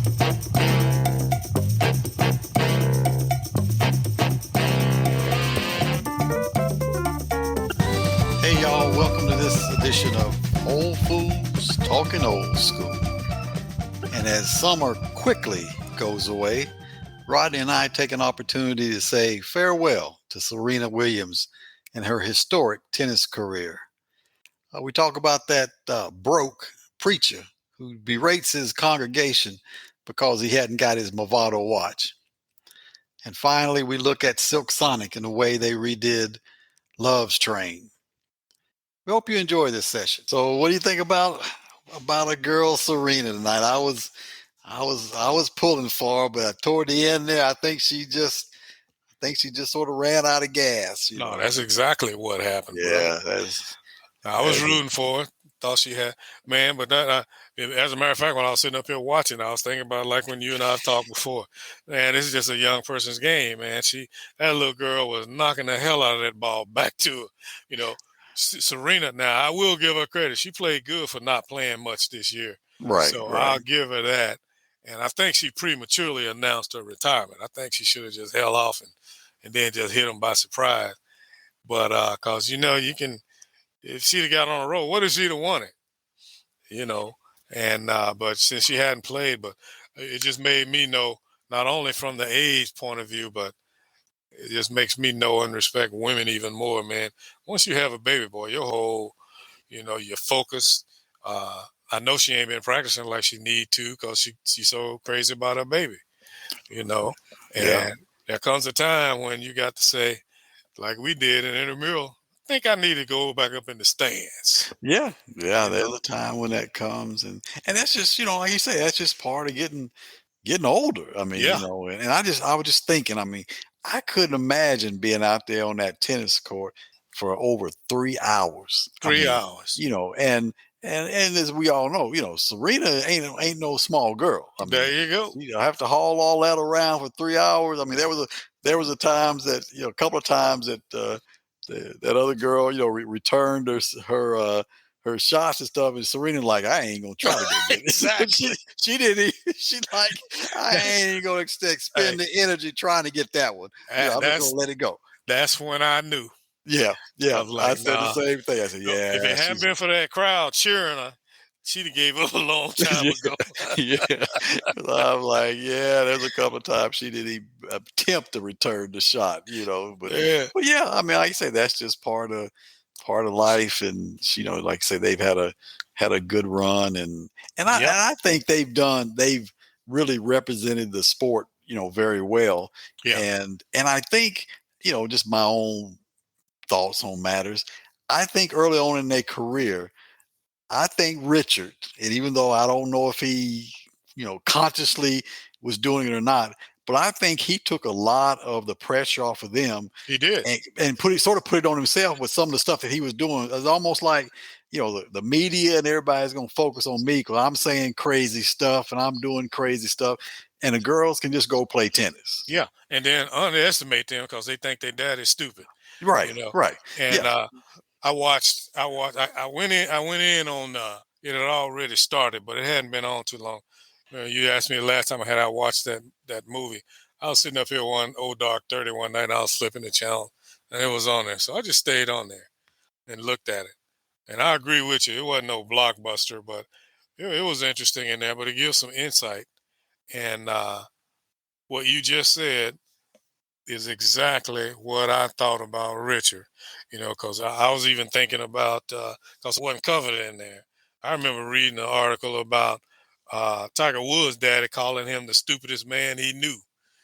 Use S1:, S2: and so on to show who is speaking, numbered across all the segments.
S1: Hey y'all, welcome to this edition of Old Fools Talking Old School. And as summer quickly goes away, Rodney and I take an opportunity to say farewell to Serena Williams and her historic tennis career. We talk about that broke preacher who berates his congregation because he hadn't got his Movado watch. And finally, we look at Silk Sonic and the way they redid Love's Train. We hope you enjoy this session. So, what do you think about a girl Serena tonight? I was pulling for her, but toward the end there, I think she just sort of ran out of gas.
S2: No, that's exactly what happened,
S1: Yeah,
S2: brother. I was rooting for her. Thought she had, man, but as a matter of fact, when I was sitting up here watching, I was thinking about like when you and I have talked before. Man, this is just a young person's game, man. That little girl was knocking the hell out of that ball back to her. You know, Serena. Now I will give her credit. She played good for not playing much this year,
S1: right,
S2: so
S1: right.
S2: I'll give her that. And I think she prematurely announced her retirement. I think she should have just held off and then just hit them by surprise. But because you can. If she'd have got on the road, what if she'd have won it? And but since she hadn't played, but it just made me know not only from the age point of view, but it just makes me know and respect women even more, man. Once you have a baby boy, your whole, your focus. I know she ain't been practicing like she need to because she's so crazy about her baby, And
S1: Yeah.
S2: there comes a time when you got to say, like we did in intramural, I think I need to go back up in the stands.
S1: Yeah,
S2: You
S1: there's
S2: know?
S1: a time when that comes, and that's just like you say, that's just part of getting older. I mean,
S2: Yeah,
S1: and I was just thinking, I mean, I couldn't imagine being out there on that tennis court for over 3 hours. I
S2: three
S1: mean,
S2: hours.
S1: and as we all know, Serena ain't no small girl. I
S2: There
S1: mean,
S2: you go.
S1: have to haul all that around for 3 hours. I mean, there was a times that a couple of times that that other girl returned her shots and stuff, and Serena like, I ain't gonna try to go get it.
S2: Exactly.
S1: she didn't. She like, I ain't gonna expend the energy trying to get that one. I'm just gonna let it go.
S2: That's when I knew.
S1: Yeah,
S2: I
S1: yeah.
S2: was
S1: I
S2: like,
S1: said the
S2: nah.
S1: same thing. I said,
S2: If it
S1: yeah,
S2: hadn't
S1: she's.
S2: been for that crowd cheering her, she'd have gave up a long time
S1: Yeah,
S2: ago.
S1: yeah. I'm like, yeah. There's a couple of times she didn't even attempt to return the shot,
S2: Yeah.
S1: but yeah. I mean, like you say, that's just part of life, and like I say, they've had a good run, and
S2: Yep.
S1: I think they've really represented the sport, very well,
S2: Yeah.
S1: and I think just my own thoughts on matters. I think early on in their career, I think Richard, and even though I don't know if he, consciously was doing it or not, but I think he took a lot of the pressure off of them
S2: He did.
S1: and put it on himself with some of the stuff that he was doing. It's almost like, the media and everybody's going to focus on me because I'm saying crazy stuff and I'm doing crazy stuff. And the girls can just go play tennis.
S2: Yeah. And then underestimate them because they think their dad is stupid.
S1: Right. Right.
S2: And
S1: Yeah.
S2: I went in on it had already started, but it hadn't been on too long. You asked me the last time I watched that movie. I was sitting up here one old dark 30 one night and I was flipping the channel and it was on there. So I just stayed on there and looked at it. And I agree with you. It wasn't no blockbuster, but it was interesting in there, but it gives some insight. And what you just said is exactly what I thought about Richard, because I was even thinking about, because it wasn't covered in there. I remember reading an article about Tiger Woods' daddy calling him the stupidest man he knew,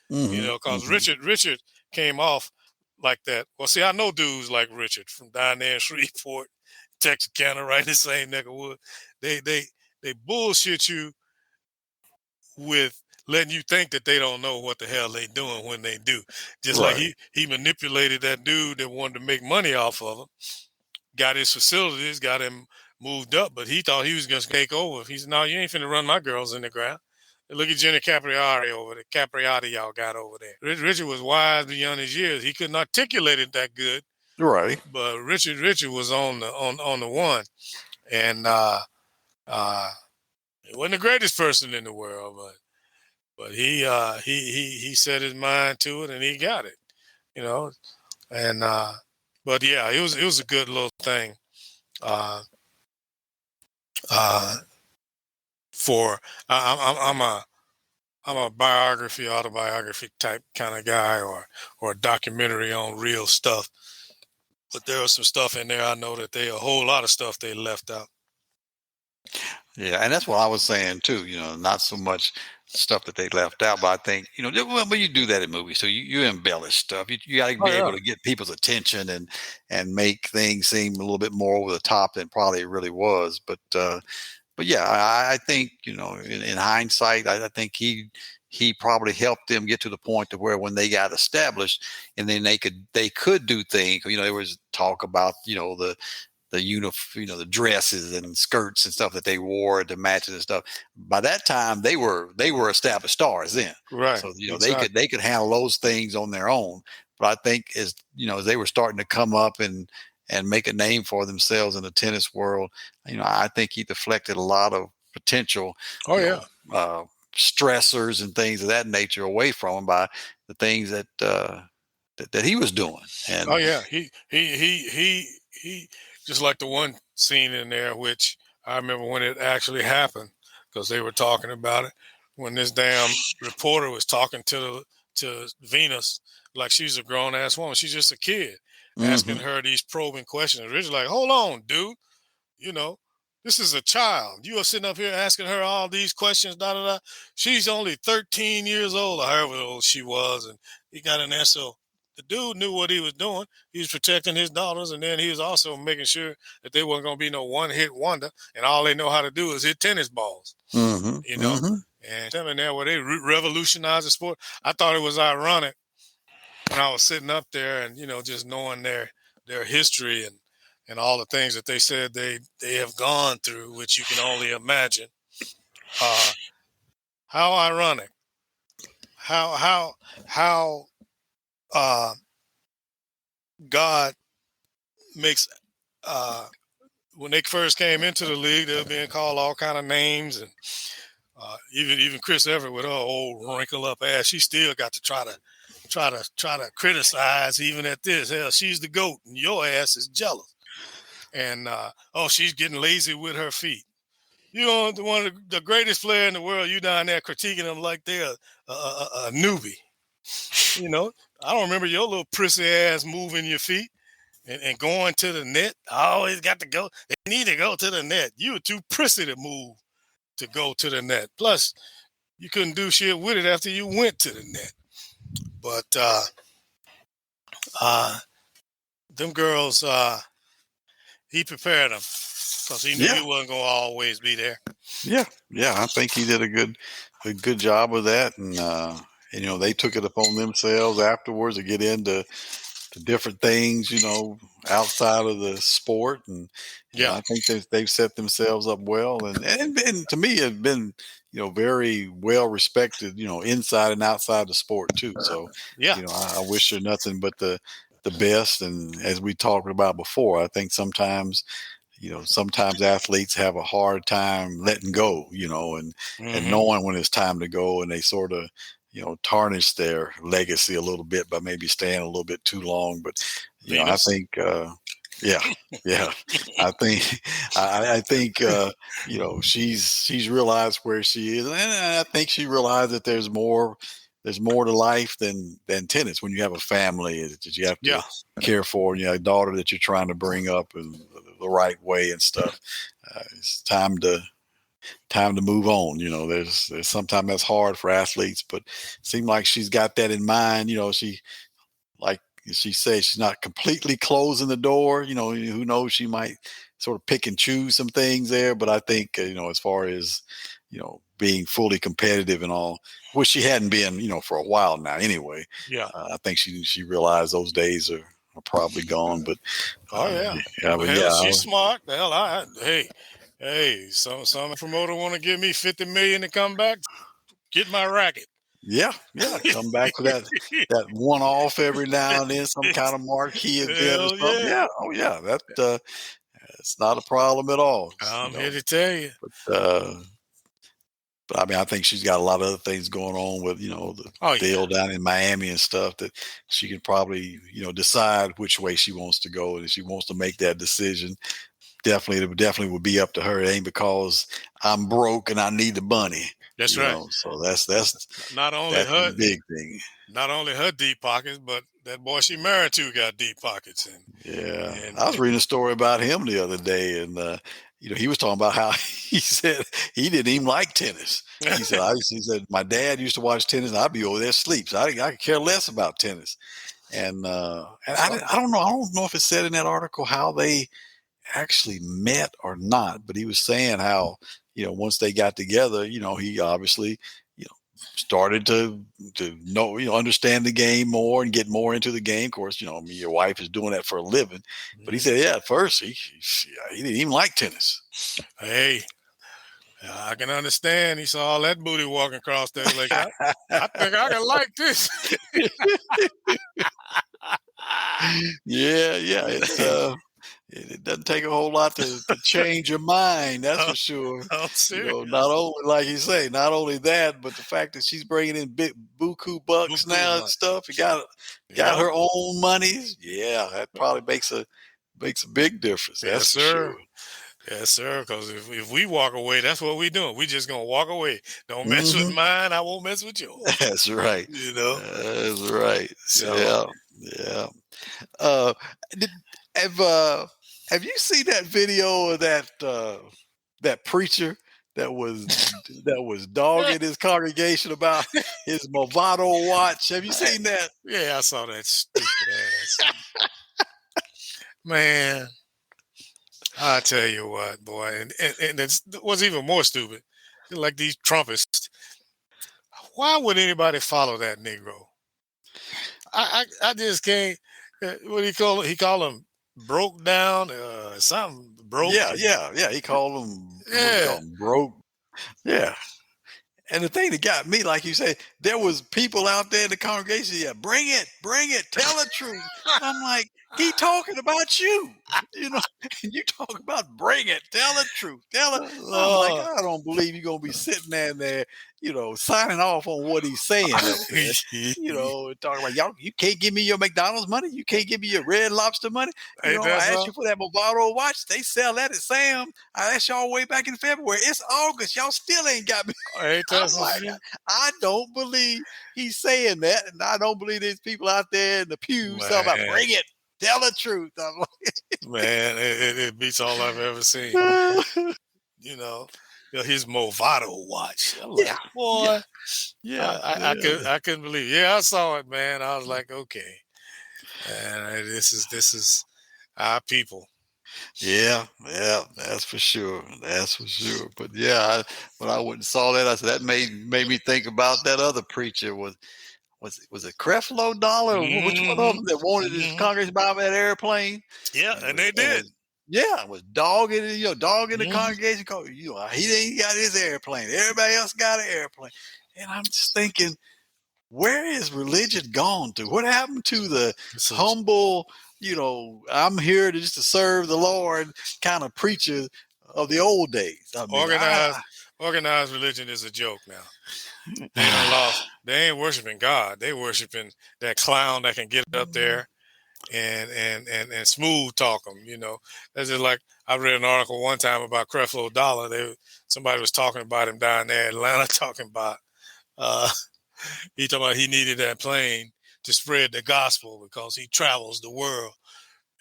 S2: because Richard came off like that. Well, see, I know dudes like Richard from down there in Shreveport, Texarkana, right in the same neck of wood. They bullshit you with letting you think that they don't know what the hell they doing when they do. Just like
S1: Right.
S2: he manipulated that dude that wanted to make money off of him, got his facilities, got him moved up, but he thought he was going to take over. He said, no, you ain't finna run my girls in the ground. Look at Jenny Capriati over there. Capriati y'all got over there. Richard was wise beyond his years. He couldn't articulate it that good,
S1: Right.
S2: but Richard was on the one, and he wasn't the greatest person in the world, but but he set his mind to it and he got it. You know, and but yeah, it was a good little thing. Uh, uh, for I'm a biography, autobiography type kind of guy, or a documentary on real stuff. But there was some stuff in there I know that a whole lot of stuff they left out.
S1: Yeah, and that's what I was saying too. Not so much stuff that they left out, but I think well, but you do that in movies, so you embellish stuff. You got to
S2: Oh
S1: be
S2: yeah,
S1: able to get people's attention and make things seem a little bit more over the top than probably it really was. But yeah, I think in hindsight, I think he probably helped them get to the point to where when they got established, and then they could do things. There was talk about the dresses and skirts and stuff that they wore to matches and stuff. By that time, they were established stars then,
S2: right,
S1: so they could
S2: exactly.
S1: they could handle those things on their own. But I think as they were starting to come up and make a name for themselves in the tennis world, I think he deflected a lot of potential,
S2: Oh
S1: you
S2: yeah,
S1: know, uh, stressors and things of that nature away from him by the things that he was doing.
S2: oh
S1: And
S2: yeah. He just like the one scene in there, which I remember when it actually happened because they were talking about it when this damn reporter was talking to Venus like she's a grown ass woman. She's just a kid asking
S1: hmm
S2: her these probing questions. Richard's like, hold on, dude. You know, this is a child. You are sitting up here asking her all these questions, da da da. She's only 13 years old, or however old she was, and he got in there. So the dude knew what he was doing. He was protecting his daughters, and then he was also making sure that they wasn't going to be no one-hit wonder, and all they know how to do is hit tennis balls.
S1: hmm
S2: You know,
S1: hmm
S2: and them in there where they revolutionized the sport. I thought it was ironic when I was sitting up there and just knowing their history and all the things that they said they have gone through, which you can only imagine. Uh, how ironic! How uh, God makes when they first came into the league, they were being called all kind of names, and even Chris Everett with her old wrinkle up ass, she still got to try to criticize even at this. Hell, she's the GOAT, and your ass is jealous. And oh, she's getting lazy with her feet. One of the greatest player in the world. You down there critiquing them like they're a newbie. You know, I don't remember your little prissy ass moving your feet and going to the net. I always got to go. They need to go to the net. You were too prissy to move to go to the net. Plus, you couldn't do shit with it after you went to the net. But uh, them girls, he prepared them because he knew
S1: yeah,
S2: he wasn't going to always be there.
S1: yeah. I think he did a good job with that, and they took it upon themselves afterwards to get into different things, outside of the sport, and
S2: Yeah,
S1: I think they've set themselves up well, and to me, have been very well respected, inside and outside the sport too. So,
S2: yeah,
S1: I wish her nothing but the best. And as we talked about before, I think sometimes athletes have a hard time letting go, and
S2: hmm,
S1: knowing when it's time to go, and they sort of, tarnish their legacy a little bit by maybe staying a little bit too long. But, I
S2: Venus.
S1: think, yeah, yeah, I think, I think, she's realized where she is, and I think she realized that there's more to life than tennis. When you have a family that you have to
S2: Yeah.
S1: care for, a daughter that you're trying to bring up in the right way and stuff. It's time to move on. There's sometimes that's hard for athletes, but it seems like she's got that in mind. Like she says, she's not completely closing the door. Who knows? She might sort of pick and choose some things there, but I think as far as being fully competitive and all, which she hadn't been for a while now. Anyway,
S2: Yeah.
S1: I think she realized those days are probably gone. But
S2: Oh yeah.
S1: yeah,
S2: Well,
S1: but
S2: hell,
S1: yeah,
S2: she's smart. The hell, hey, some promoter want to give me 50 million to come back, get my racket.
S1: yeah, yeah. Come back for that one off every now and then, some kind of marquee event or
S2: Hell
S1: something.
S2: yeah.
S1: Yeah, oh yeah, it's not a problem at all.
S2: I'm here to tell you.
S1: But But I mean, I think she's got a lot of other things going on with, the
S2: Oh yeah,
S1: deal down in Miami and stuff that she can probably, decide which way she wants to go. And if she wants to make that decision, it definitely would be up to her. It ain't because I'm broke and I need the money,
S2: that's right.
S1: So that's
S2: Not only
S1: that's the
S2: her,
S1: big thing.
S2: not only her deep pockets, but that boy she married to got deep pockets, and
S1: Yeah,
S2: and,
S1: I was
S2: and
S1: reading a story about him the other day, and he was talking about how he said he didn't even like tennis. He said my dad used to watch tennis, and I'd be over there asleep, so I could care less about tennis. And
S2: so
S1: I don't know if it said in that article how they actually met or not, but he was saying how, once they got together, he obviously, started to know, understand the game more and get more into the game. Of course, I mean, your wife is doing that for a living, but he
S2: mhm.
S1: said, yeah, at first he didn't even like tennis.
S2: Hey, I can understand. He saw all that booty walking across there. Like I think I can like this.
S1: Yeah, yeah, it doesn't take a whole lot to change your mind, that's
S2: I'm,
S1: for sure.
S2: I'm
S1: Not
S2: serious.
S1: only like you say, not only that, but the fact that she's bringing in big buku bucks
S2: Buku
S1: now and
S2: much.
S1: stuff. You got
S2: Yep.
S1: her own monies. Yeah, that probably makes a big difference.
S2: Yes,
S1: That's for
S2: sir.
S1: sure.
S2: Yes, sir. Because if we walk away, that's what we doing. We just gonna walk away. Don't mess with
S1: Hmm.
S2: mine. I won't mess with yours.
S1: That's right.
S2: You know.
S1: That's right.
S2: So
S1: Yeah, yeah. Uh, did, have uh, have you seen that video of that preacher that was that was
S2: yeah,
S1: dogging his congregation about his Movado watch? Have you seen that?
S2: yeah, I saw that stupid ass man. I tell you what, boy, and it's what's even more stupid. Like these Trumpists. Why would anybody follow that Negro? I just can't. What do you call it? He called him broke down, something broke.
S1: Yeah, yeah, yeah. He called him, what do you
S2: Yeah,
S1: call him, broke. Yeah. And the thing that got me, like you say, there was people out there in the congregation. Yeah, bring it, tell the truth. And I'm like, he talking about you, you know. And you talk about bring it, tell the truth, tell it. I'm like,
S2: Lord.
S1: I don't believe you're gonna be sitting there, signing off on what he's saying up there. And talking about y'all, you can't give me your McDonald's money, you can't give me your Red Lobster money.
S2: Ain't
S1: I
S2: that
S1: asked
S2: so?
S1: you for that Movado watch. They sell that at Sam. I asked y'all way back in February. It's August. Y'all still ain't got me.
S2: Ain't
S1: I'm
S2: that some
S1: like,
S2: shit?
S1: I don't believe he's saying that, and I don't believe there's people out there in the pews talking about
S2: Man,
S1: bring it, tell the truth. I'm
S2: man, it beats all I've ever seen.
S1: like,
S2: You know, his Movado watch. I'm
S1: yeah,
S2: like,
S1: yeah,
S2: boy,
S1: yeah,
S2: I couldn't believe. It. Yeah, I saw it, man. I was like, okay, and this is our people.
S1: yeah, yeah. That's for sure. That's for sure. But yeah, when I went and saw that, I said that made me think about that other preacher was it Creflo Dollar? Which one of
S2: Hmm.
S1: them that wanted his
S2: Hmm.
S1: congregation to buy that airplane?
S2: Yeah,
S1: and
S2: and
S1: was
S2: they
S1: and
S2: did.
S1: was yeah, was dogging dogging the
S2: Hmm.
S1: congregation. He ain't got his airplane. Everybody else got an airplane, and I'm just thinking, where is religion gone to? What happened to the
S2: This is
S1: humble, I'm here to serve the Lord kind of preacher of the old days? I mean,
S2: organized. Organized religion is a joke now. They done lost. They ain't worshiping God. They worshiping that clown that can get up there and smooth talk them. That's just like I read an article one time about Creflo Dollar. Somebody was talking about him down there in Atlanta, talking about uh, he talking about he needed that plane to spread the gospel because he travels the world.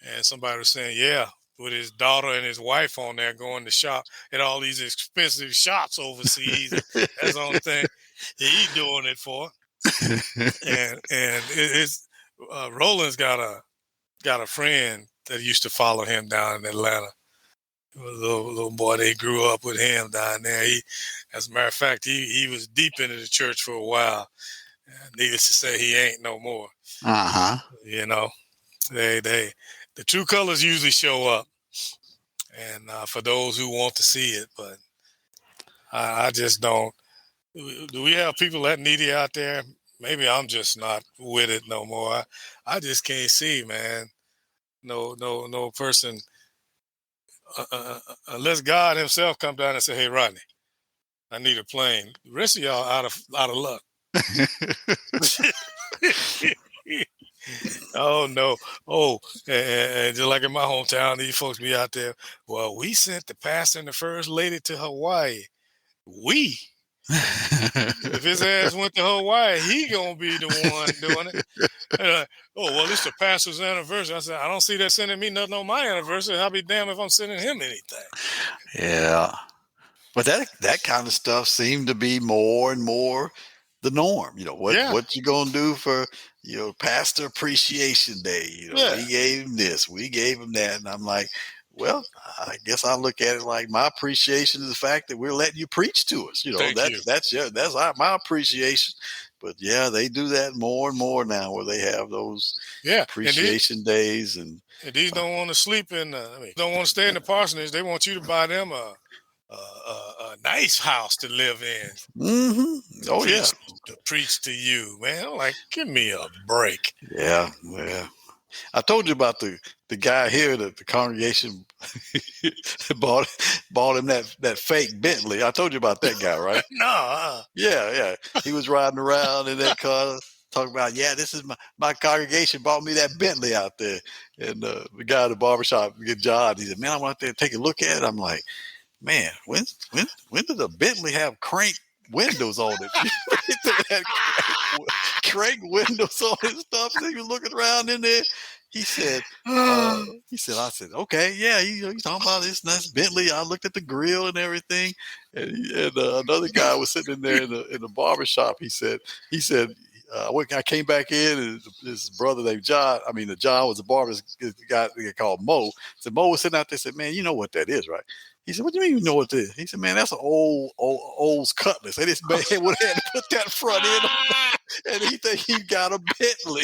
S2: And somebody was saying, yeah, with his daughter and his wife on there going to shop at all these expensive shops overseas. That's the only thing he doing it for. And it's Roland's got a friend that used to follow him down in Atlanta. A little boy, they grew up with him down there. As a matter of fact, he was deep into the church for a while. Needless to say, he ain't no more.
S1: Uh-huh.
S2: You know, the true colors usually show up, and for those who want to see it, but I just don't. Do we have people that needy out there? Maybe I'm just not with it no more. I just can't see, man. No person unless God Himself come down and say, "Hey, Rodney, I need a plane. The rest of y'all out of luck. Oh no. Oh, and just like in my hometown, these folks be out there. Well, we sent the pastor and the first lady to Hawaii. We. If his ass went to Hawaii, he gonna be the one doing it. Oh well, it's the pastor's anniversary. I said, I don't see that sending me nothing on my anniversary. I'll be damned if I'm sending him anything.
S1: Yeah. But that kind of stuff seemed to be more and more the norm. What you gonna do for Pastor Appreciation Day? We gave him this, we gave him that, and I'm like, well, I guess I look at it like my appreciation is the fact that we're letting you preach to us. That's my appreciation. But yeah, they do that more and more now, where they have those appreciation days, and
S2: these don't want to sleep in. Don't want to stay in the parsonage. They want you to buy them a nice house to live in.
S1: Mm-hmm.
S2: To preach to you, man. I'm like, give me a break.
S1: Yeah. I told you about the guy here that the congregation bought him that fake Bentley. I told you about that guy, right?
S2: No.
S1: Yeah. He was riding around in that car talking about, this is my congregation bought me that Bentley out there. And the guy at the barbershop, John, he said, man, I went out there to take a look at it. I'm like, man, when did the Bentley have crank windows on it? Crank windows on his stuff. So he was looking around in there. He said, I said, okay, yeah, he's talking about this nice Bentley. I looked at the grill and everything. And another guy was sitting in there in the barbershop. He said, I came back in, and his brother named John. John was a barber guy called Mo. So Mo was sitting out there and said, man, you know what that is, right? He said, what do you mean you know what this is? He said, man, that's an old Cutlass. And this man would have had to put that front end on, and he think he got a Bentley.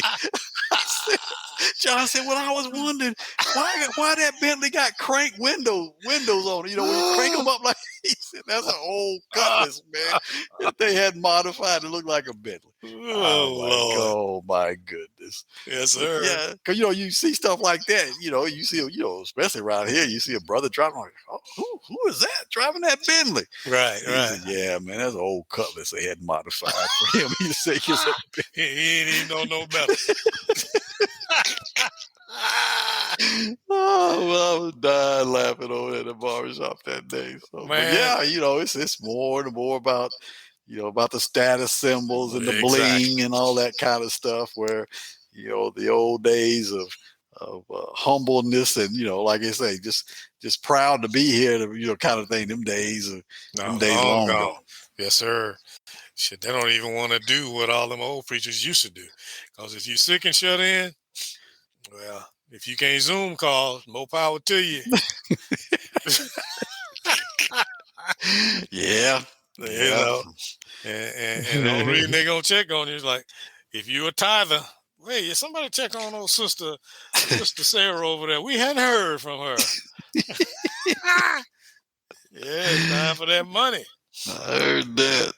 S1: John said, well, I was wondering why that Bentley got crank windows on it. When you crank them up like, he said, that's an old Cutlass, man. If they had modified, it looked like a Bentley. Oh my goodness.
S2: Yes, sir.
S1: Yeah, because you see stuff like that. You see, especially around here, you see a brother driving. Like, oh, who is that driving that Bentley?
S2: Right.
S1: Said, yeah, man, that's an old Cutlass they had modified for him. He said,
S2: he ain't even know no better.
S1: I was dying laughing over at the barbershop that day. So, man, it's more and more about about the status symbols and the bling and all that kind of stuff. Where the old days of humbleness and like I say, just proud to be here, kind of thing. Them days long gone.
S2: Yes, sir. Shit, they don't even want to do what all them old preachers used to do. Because if you're sick and shut in, well, if you can't Zoom call, more power to you.
S1: Yeah.
S2: And the only reason they're going to check on you is like, if you're a tither, wait, somebody check on old sister Sarah over there. We hadn't heard from her. It's time for that money.
S1: I heard that.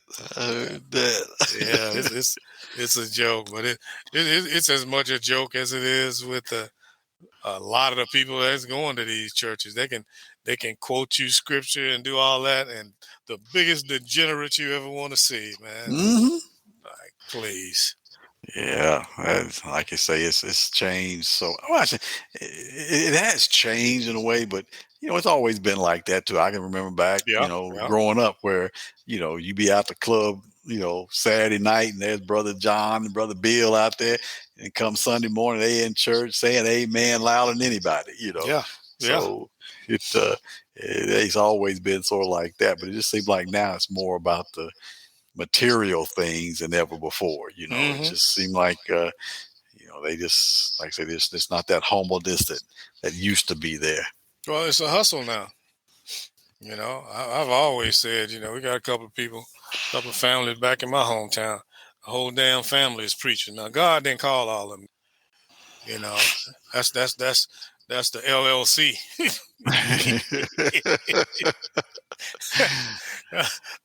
S2: Yeah, it's a joke, but it's as much a joke as it is with a lot of the people that's going to these churches. They can quote you scripture and do all that, and the biggest degenerate you ever want to see, man.
S1: Mm-hmm.
S2: Like, please.
S1: Yeah, like you say, it's changed. So it has changed in a way, but it's always been like that too. I can remember back, growing up, where you be out the club, Saturday night, and there's Brother John and Brother Bill out there, and come Sunday morning, they in church saying amen louder than anybody. So it's always been sort of like that, but it just seems like now it's more about the material things than ever before.
S2: Mm-hmm.
S1: It just seemed like they just, like I say, there's not that humbleness that used to be there.
S2: Well, it's a hustle now. I've always said, we got a couple of families back in my hometown. The whole damn family is preaching. Now, God didn't call all of them. That's the LLC.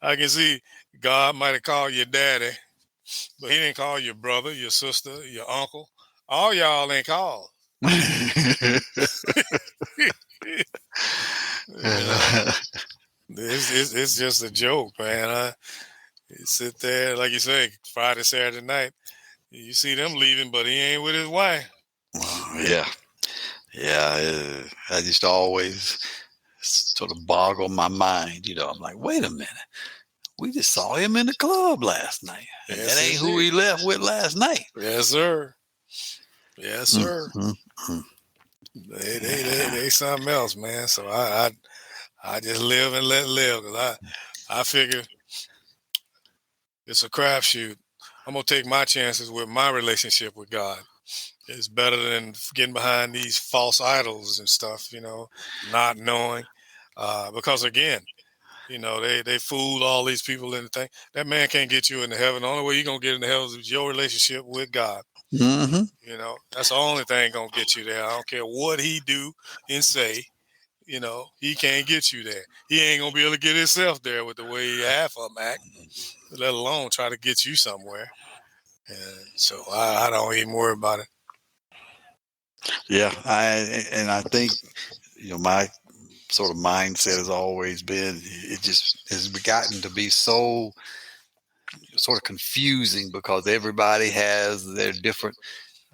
S2: I can see God might have called your daddy, but he didn't call your brother, your sister, your uncle. All y'all ain't called. It's just a joke, man. You sit there, like you say, Friday, Saturday night. You see them leaving, but he ain't with his wife.
S1: Yeah, yeah. I just always sort of boggle my mind. I'm like, wait a minute. We just saw him in the club last night, and that
S2: Yes,
S1: ain't who
S2: indeed.
S1: he left with last night.
S2: Yes, sir. Yes,
S1: Mm,
S2: sir.
S1: mm, mm. Yeah.
S2: They something else, man. So I just live and let live, because I figure it's a crapshoot. I'm gonna take my chances with my relationship with God. It's better than getting behind these false idols and stuff, not knowing. Because again, they fool all these people in the thing. That man can't get you into heaven. The only way you're gonna get into heaven is your relationship with God.
S1: Mm-hmm.
S2: That's the only thing gonna get you there. I don't care what he do and say. He can't get you there. He ain't gonna be able to get himself there with the way half of them act, let alone try to get you somewhere. And so I don't even worry about it.
S1: Yeah, I think my sort of mindset has always been it just has gotten to be so sort of confusing because everybody has their different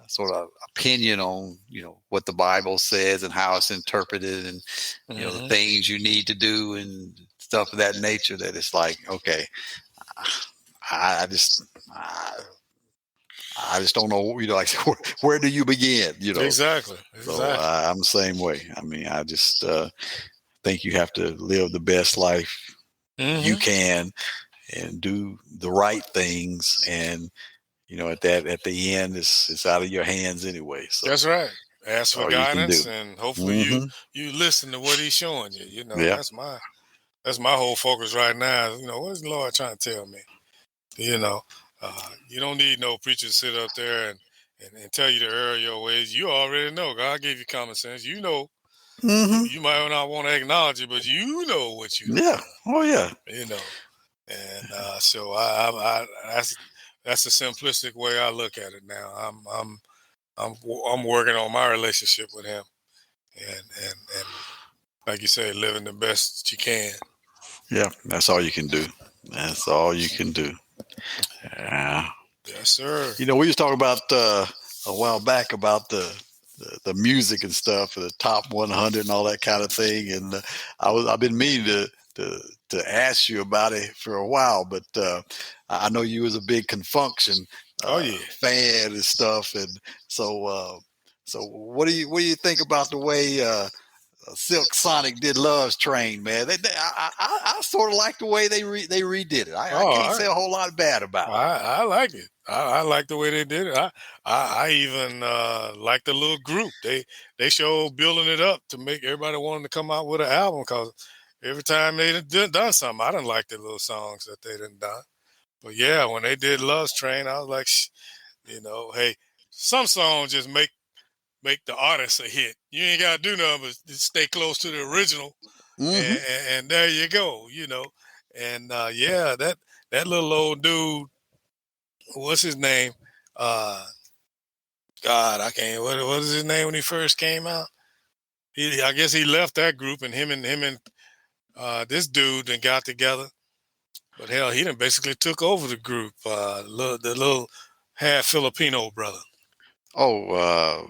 S1: sort of opinion on what the Bible says and how it's interpreted and the
S2: Hmm.
S1: things you need to do and stuff of that nature that it's like okay I just I just don't know like where do you begin
S2: Exactly.
S1: so
S2: Exactly.
S1: I'm the same way. I mean I just think you have to live the best life you
S2: Hmm.
S1: can and do the right things and at the end it's out of your hands anyway so
S2: That's right. Ask
S1: that's
S2: for
S1: all you can do.
S2: guidance, and hopefully you
S1: Hmm.
S2: you listen to what he's showing you.
S1: Yeah.
S2: That's my whole focus right now. What is the Lord trying to tell me? You know, you don't need no preacher to sit up there and tell you to err your ways. You already know. God gave you common sense. You
S1: Hmm.
S2: you might not want to acknowledge it, but you know what you don't
S1: Yeah. Oh yeah.
S2: know. And so that's the simplistic way I look at it now. I'm working on my relationship with him, and like you say, living the best you can.
S1: Yeah. That's all you can do. That's all you can do. Yeah.
S2: Yes, sir.
S1: We was talking about a while back about the music and stuff, the top 100 and all that kind of thing. And I've been meaning to to ask you about it for a while, but I know you was a big Confunction
S2: Oh yeah.
S1: fan and stuff. And so what do you think about the way Silk Sonic did Love's Train, man? I sort of like the way they redid it. I
S2: Oh,
S1: can't say a whole lot bad about it.
S2: I like it. I like the way they did it. I even like the little group. They show building it up to make everybody wanting to come out with an album, because every time they done something, I didn't like the little songs that they done done. But yeah, when they did Love's Train, I was like, hey, some songs just make the artist a hit. You ain't gotta do nothing but just stay close to the original,
S1: Hmm.
S2: and there you go. And yeah, that little old dude, what's his name? Uh, God, I can't. What was his name when he first came out? I guess he left that group, and him and this dude then got together. But hell, he done basically took over the group. The little half Filipino brother.
S1: Oh,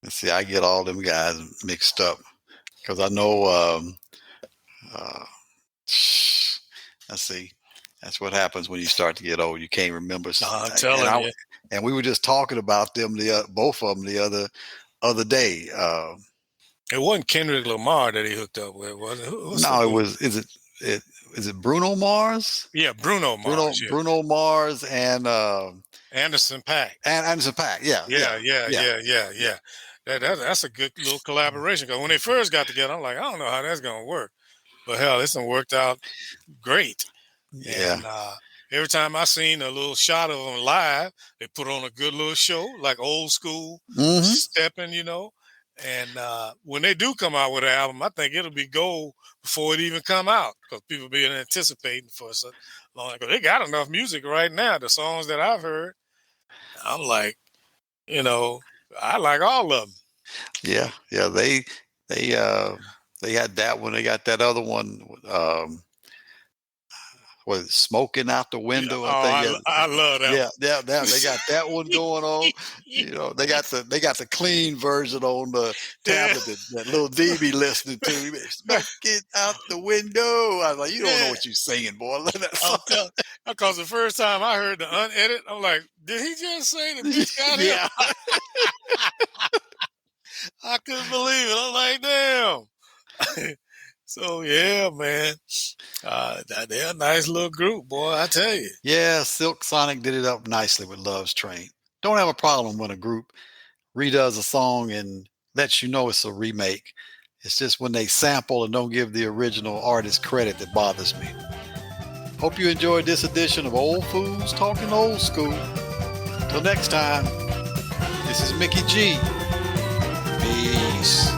S1: let's see. I get all them guys mixed up because I know. Uh, let's see. That's what happens when you start to get old. You can't remember.
S2: I'm
S1: And
S2: telling
S1: I
S2: you.
S1: and we were just talking about them both of them the other day.
S2: It wasn't Kendrick Lamar that he hooked up with, was it? What's the
S1: No, it
S2: dude?
S1: was. Is it Bruno Mars?
S2: Yeah, Bruno
S1: Bruno
S2: Mars. Yeah,
S1: Bruno Mars
S2: Anderson Paak.
S1: and Anderson Paak. Yeah, yeah,
S2: Yeah, yeah,
S1: yeah,
S2: yeah, yeah,
S1: yeah,
S2: yeah. That's a good little collaboration. Because when they first got together, I'm like, I don't know how that's gonna work, but hell, this one worked out great.
S1: yeah.
S2: And every time I seen a little shot of them live, they put on a good little show, like old school
S1: Hmm.
S2: stepping. And when they do come out with an album, I think it'll be gold before it even come out, because people been anticipating for so long. 'Cause they got enough music right now. The songs that I've heard, I'm like, you know, I like all of them.
S1: Yeah, yeah. They They had that one. They got that other one. Was smoking out the
S2: Yeah.
S1: window? I
S2: Oh,
S1: think. Yeah,
S2: I love that
S1: yeah,
S2: one.
S1: yeah. They got that one going on. You know, they got the clean version on the
S2: Yeah.
S1: tablet that little D be listening to. Smoke it out the window. I was like, you don't know
S2: Yeah.
S1: what you're singing, boy. Let that
S2: I'm
S1: song.
S2: telling, because the first time I heard the unedit, I'm like, did he just say the bitch got him?
S1: Yeah.
S2: I couldn't believe it. I'm like, damn. So yeah, man. They're a nice little group, boy. I tell you.
S1: Yeah, Silk Sonic did it up nicely with Love's Train. Don't have a problem when a group redoes a song and lets you know it's a remake. It's just when they sample and don't give the original artist credit that bothers me. Hope you enjoyed this edition of Old Fools Talking Old School. Till next time, this is Mickey G. Peace.